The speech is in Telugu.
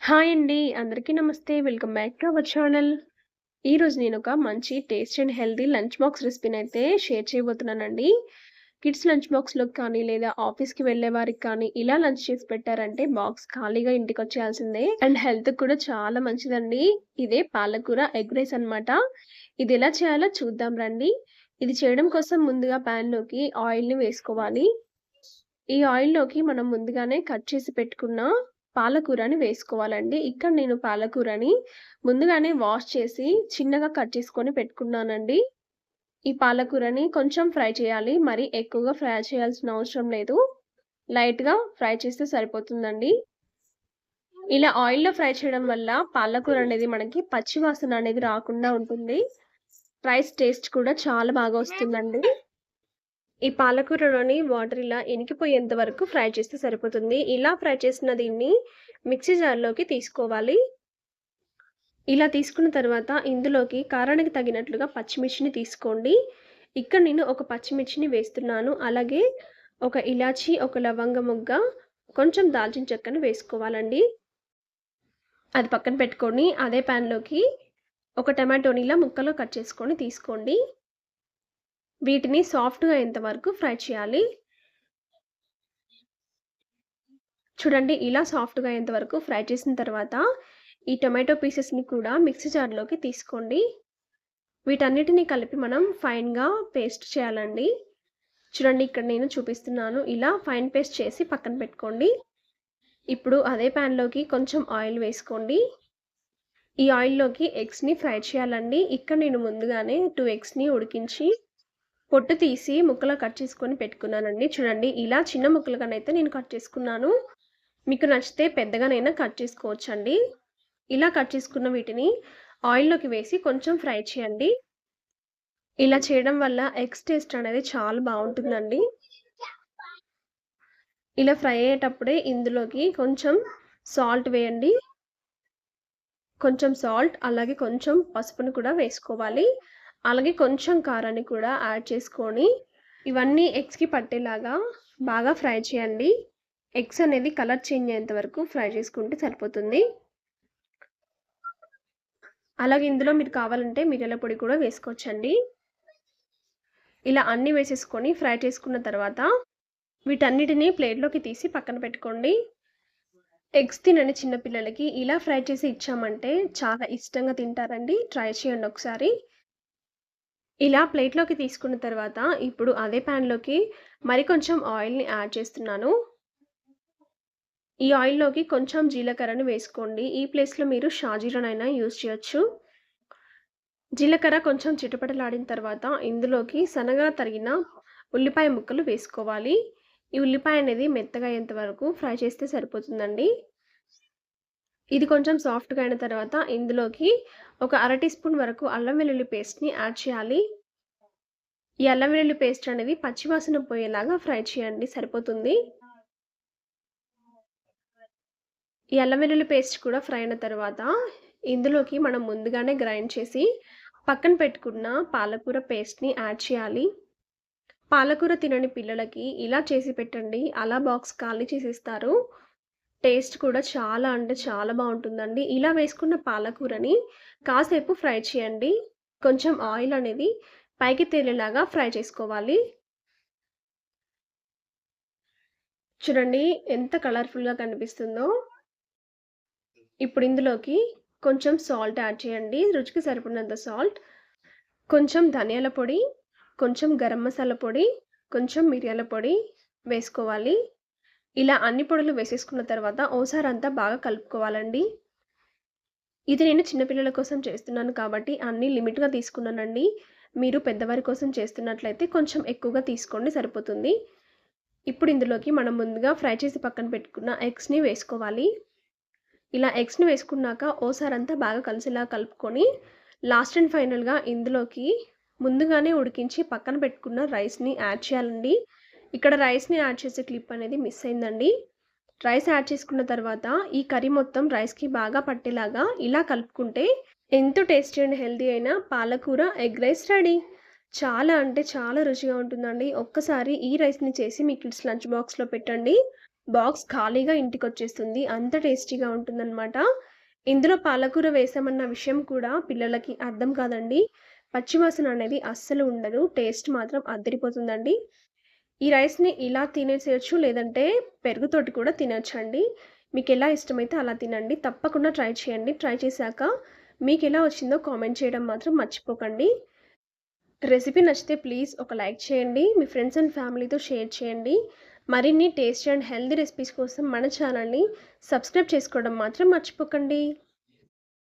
హాయ్ అండి. అందరికీ నమస్తే. Welcome back to our channel. ఈరోజు నేనొక మంచి tasty and healthy lunch box రెసిపీనైతే షేర్ చేయబోతున్నానండి. కిడ్స్ లంచ్ బాక్స్‌లోకి కానీ, లేదా ఆఫీస్‌కి వెళ్ళే వారికి కానీ, ఇలా లంచ్ చేసి పెట్టారంటే బాక్స్ ఖాళీగా ఇంటికొచ్చేయాల్సిందే. అండ్ హెల్త్‌కి కూడా చాలా మంచిదండి. ఇదే పాలకూర ఎగ్ రైస్ అన్నమాట. ఇది ఎలా చేయాలో చూద్దాం రండి. ఇది చేయడం కోసం ముందుగా ప్యాన్‌లోకి ఆయిల్‌ని వేసుకోవాలి. ఈ ఆయిల్‌లోకి మనం ముందుగానే కట్ చేసి పెట్టుకున్న పాలకూరని వేసుకోవాలండి. ఇక్కడ నేను పాలకూరని ముందుగానే వాష్ చేసి చిన్నగా కట్ చేసుకొని పెట్టుకున్నానండి. ఈ పాలకూరని కొంచెం ఫ్రై చేయాలి. మరి ఎక్కువగా ఫ్రై చేయాల్సిన అవసరం లేదు. లైట్‌గా ఫ్రై చేస్తే సరిపోతుందండి. ఇలా ఆయిల్‌లో ఫ్రై చేయడం వల్ల పాలకూర అనేది మనకి పచ్చి వాసన అనేది రాకుండా ఉంటుంది. రైస్ టేస్ట్ కూడా చాలా బాగా వస్తుందండి. ఈ పాలకూరలోని వాటర్ ఇలా ఇనికిపోయేంత వరకు ఫ్రై చేస్తే సరిపోతుంది. ఇలా ఫ్రై చేసిన దీన్ని మిక్సీ జార్‌లోకి తీసుకోవాలి. ఇలా తీసుకున్న తర్వాత ఇందులోకి కారానికి తగినట్లుగా పచ్చిమిర్చిని తీసుకోండి. ఇక్కడ నేను ఒక పచ్చిమిర్చిని వేస్తున్నాను. అలాగే ఒక ఇలాచి, ఒక లవంగ మొగ్గ, కొంచెం దాల్చిన చెక్కను వేసుకోవాలండి. అది పక్కన పెట్టుకొని అదే ప్యాన్‌లోకి ఒక టమాటోని ఇలా ముక్కలు కట్ చేసుకొని తీసుకోండి. వీటిని సాఫ్ట్‌గా అయ్యేంత వరకు ఫ్రై చేయాలి. చూడండి ఇలా సాఫ్ట్‌గా అయ్యేంత వరకు ఫ్రై చేసిన తర్వాత ఈ టొమాటో పీసెస్‌ని కూడా మిక్సీ జార్‌లోకి తీసుకోండి. వీటన్నిటిని కలిపి మనం ఫైన్‌గా పేస్ట్ చేయాలండి. చూడండి ఇక్కడ నేను చూపిస్తున్నాను. ఇలా ఫైన్ పేస్ట్ చేసి పక్కన పెట్టుకోండి. ఇప్పుడు అదే ప్యాన్‌లోకి కొంచెం ఆయిల్ వేసుకోండి. ఈ ఆయిల్‌లోకి ఎగ్స్‌ని ఫ్రై చేయాలండి. ఇక్కడ నేను ముందుగానే 2 ఎగ్స్‌ని ఉడికించి పొట్టు తీసి ముక్కలు కట్ చేసుకొని పెట్టుకున్నానండి. చూడండి ఇలా చిన్న ముక్కలుగానైతే నేను కట్ చేసుకున్నాను. మీకు నచ్చితే పెద్దగానైనా కట్ చేసుకోవచ్చండి. ఇలా కట్ చేసుకున్న వీటిని ఆయిల్‌లోకి వేసి కొంచెం ఫ్రై చేయండి. ఇలా చేయడం వల్ల ఎగ్స్ టేస్ట్ అనేది చాలా బావుంటుందండి. ఇలా ఫ్రై అయ్యేటప్పుడే ఇందులోకి కొంచెం సాల్ట్ వేయండి. కొంచెం సాల్ట్ అలాగే కొంచెం పసుపుని కూడా వేసుకోవాలి. అలాగే కొంచెం కారాన్ని కూడా యాడ్ చేసుకొని ఇవన్నీ ఎగ్స్‌కి పట్టేలాగా బాగా ఫ్రై చేయండి. ఎగ్స్ అనేది కలర్ చేంజ్ అయ్యేంత వరకు ఫ్రై చేసుకుంటే సరిపోతుంది. అలాగే ఇందులో మీరు కావాలంటే మిరియాల పొడి కూడా వేసుకోవచ్చండి. ఇలా అన్నీ వేసేసుకొని ఫ్రై చేసుకున్న తర్వాత వీటన్నిటిని ప్లేట్‌లోకి తీసి పక్కన పెట్టుకోండి. ఎగ్స్ తినని చిన్న పిల్లలకి ఇలా ఫ్రై చేసి ఇచ్చామంటే చాలా ఇష్టంగా తింటారండి. ట్రై చేయండి ఒకసారి. ఇలా ప్లేట్‌లోకి తీసుకున్న తర్వాత ఇప్పుడు అదే ప్యాన్‌లోకి కొంచెం ఆయిల్‌ని యాడ్ చేస్తున్నాను. ఈ ఆయిల్‌లోకి కొంచెం జీలకర్రని వేసుకోండి. ఈ ప్లేస్‌లో మీరు షాజీరానైనా యూజ్ చేయొచ్చు. జీలకర్ర కొంచెం చిటపటలాడిన తర్వాత ఇందులోకి సన్నగా తరిగిన ఉల్లిపాయ ముక్కలు వేసుకోవాలి. ఈ ఉల్లిపాయ అనేది మెత్తగా అయ్యేంత వరకు ఫ్రై చేస్తే సరిపోతుందండి. ఇది కొంచెం సాఫ్ట్‌గా అయిన తర్వాత ఇందులోకి ఒక అర టీ స్పూన్ వరకు అల్లం వెల్లుల్లి పేస్ట్‌ని యాడ్ చేయాలి. ఈ అల్లం వెల్లుల్లి పేస్ట్ అనేది పచ్చి వాసన పోయేలాగా ఫ్రై చేయండి సరిపోతుంది. ఈ అల్లం వెల్లుల్లి పేస్ట్ కూడా ఫ్రై అయిన తర్వాత ఇందులోకి మనం ముందుగానే గ్రైండ్ చేసి పక్కన పెట్టుకున్న పాలకూర పేస్ట్‌ని యాడ్ చేయాలి. పాలకూర తినని పిల్లలకి ఇలా చేసి పెట్టండి. అలా బాక్స్ ఖాళీ చేసేస్తారు. టేస్ట్ కూడా చాలా అంటే చాలా బావుంటుందండి. ఇలా వేసుకున్న పాలకూరని కాసేపు ఫ్రై చేయండి. కొంచెం ఆయిల్ అనేది పైకి తేలేలాగా ఫ్రై చేసుకోవాలి. చూడండి ఎంత కలర్‌ఫుల్‌గా కనిపిస్తుందో. ఇప్పుడు ఇందులోకి కొంచెం సాల్ట్ యాడ్ చేయండి. రుచికి సరిపడినంత సాల్ట్, కొంచెం ధనియాల పొడి, కొంచెం గరం మసాలా పొడి, కొంచెం మిరియాల పొడి వేసుకోవాలి. ఇలా అన్ని పొడులు వేసేసుకున్న తర్వాత ఓసారంతా బాగా కలుపుకోవాలండి. ఇది నేను చిన్న పిల్లల కోసం చేస్తున్నాను కాబట్టి అన్నీ లిమిట్‌గా తీసుకున్నానండి. మీరు పెద్దవారి కోసం చేస్తున్నట్లయితే కొంచెం ఎక్కువగా తీసుకోండి సరిపోతుంది. ఇప్పుడు ఇందులోకి మనం ముందుగా ఫ్రై చేసి పక్కన పెట్టుకున్న ఎగ్స్‌ని వేసుకోవాలి. ఇలా ఎగ్స్‌ని వేసుకున్నాక ఓసారంతా బాగా కలిసేలా కలుపుకొని లాస్ట్ అండ్ ఫైనల్‌గా ఇందులోకి ముందుగానే ఉడికించి పక్కన పెట్టుకున్న రైస్‌ని యాడ్ చేయాలండి. ఇక్కడ రైస్‌ని యాడ్ చేసే క్లిప్ అనేది మిస్ అయిందండి. రైస్ యాడ్ చేసుకున్న తర్వాత ఈ కర్రీ మొత్తం రైస్‌కి బాగా పట్టేలాగా ఇలా కలుపుకుంటే ఎంతో టేస్టీ అండ్ హెల్తీ అయిన పాలకూర ఎగ్ రైస్ రెడీ. చాలా అంటే చాలా రుచిగా ఉంటుందండి. ఒక్కసారి ఈ రైస్‌ని చేసి మీ కిడ్స్ లంచ్ బాక్స్‌లో పెట్టండి. బాక్స్ ఖాళీగా ఇంటికొచ్చేస్తుంది. అంత టేస్టీగా ఉంటుందనమాట. ఇందులో పాలకూర వేసామన్న విషయం కూడా పిల్లలకి అర్థం కాదండి. పచ్చి వాసన అనేది అస్సలు ఉండదు. టేస్ట్ మాత్రం అద్దిరిపోతుందండి. ఈ రైస్‌ని ఇలా తినేసేయొచ్చు. లేదంటే పెరుగుతోటి కూడా తినొచ్చండి. మీకెలా ఇష్టమైతే అలా తినండి. తప్పకుండా ట్రై చేయండి. ట్రై చేశాక మీకెలా వచ్చిందో కామెంట్ చేయడం మాత్రం మర్చిపోకండి. రెసిపీ నచ్చితే ప్లీజ్ ఒక లైక్ చేయండి. మీ ఫ్రెండ్స్ అండ్ ఫ్యామిలీతో షేర్ చేయండి. మరిన్ని టేస్టీ అండ్ హెల్తీ రెసిపీస్ కోసం మన ఛానల్‌ని సబ్స్క్రైబ్ చేసుకోవడం మాత్రం మర్చిపోకండి.